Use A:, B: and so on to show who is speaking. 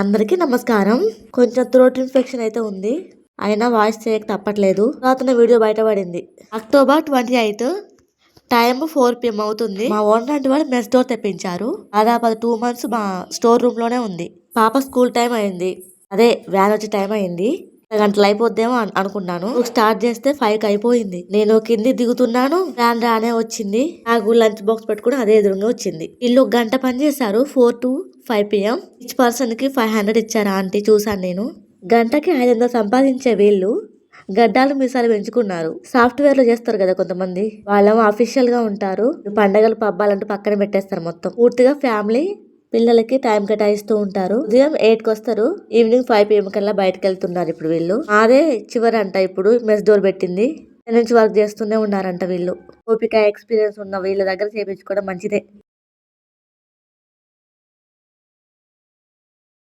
A: అందరికీ నమస్కారం. కొంచెం థ్రోట్ ఇన్ఫెక్షన్ అయితే ఉంది. అయినా వాయిస్ చేయక తప్పట్లేదు. తర్వాత వీడియో బయటపడింది. అక్టోబర్ 28 టైం 4 PM అవుతుంది. మా ఓనర్ అంటే వాళ్ళు మెస్ డోర్ తెప్పించారు. దాదాపు 2 months మా స్టోర్ రూమ్ లోనే ఉంది. పాప స్కూల్ టైం అయింది. అదే వ్యాన్ వచ్చే టైం అయింది. గంటలు అయిపోద్దేమో అనుకున్నాను. స్టార్ట్ చేస్తే 5 అయిపోయింది. నేను కింది దిగుతున్నాను, వ్యాన్ రానే వచ్చింది. నాకు లంచ్ బాక్స్ పెట్టుకుని అదే ఎదురుగా వచ్చింది. ఇల్లు గంట పని చేశారు. 4 to 5 PM. ఈచ్ పర్సన్ కి 500 ఇచ్చారు ఆంటీ. చూసాను నేను. గంటకి 500 సంపాదించే వీళ్ళు గడ్డాలు మీసాలు పెంచుకున్నారు. సాఫ్ట్వేర్ లో చేస్తారు కదా కొంతమంది, వాళ్ళేమో అఫీషియల్ గా ఉంటారు. పండగలు పబ్బాలంటూ పక్కన పెట్టేస్తారు. మొత్తం పూర్తిగా ఫ్యామిలీ పిల్లలకి టైం కేటాయిస్తూ ఉంటారు. ఉదయం 8 వస్తారు, ఈవినింగ్ 5 PM కల్లా బయటకు వెళ్తున్నారు. ఇప్పుడు వీళ్ళు అదే చివరంట. ఇప్పుడు మెస్ డోర్ పెట్టింది నుంచి వర్క్ చేస్తూనే ఉన్నారంట వీళ్ళు. ఓపిక ఎక్స్పీరియన్స్ ఉన్న వీళ్ళ దగ్గర చేయించుకోవడం మంచిదే.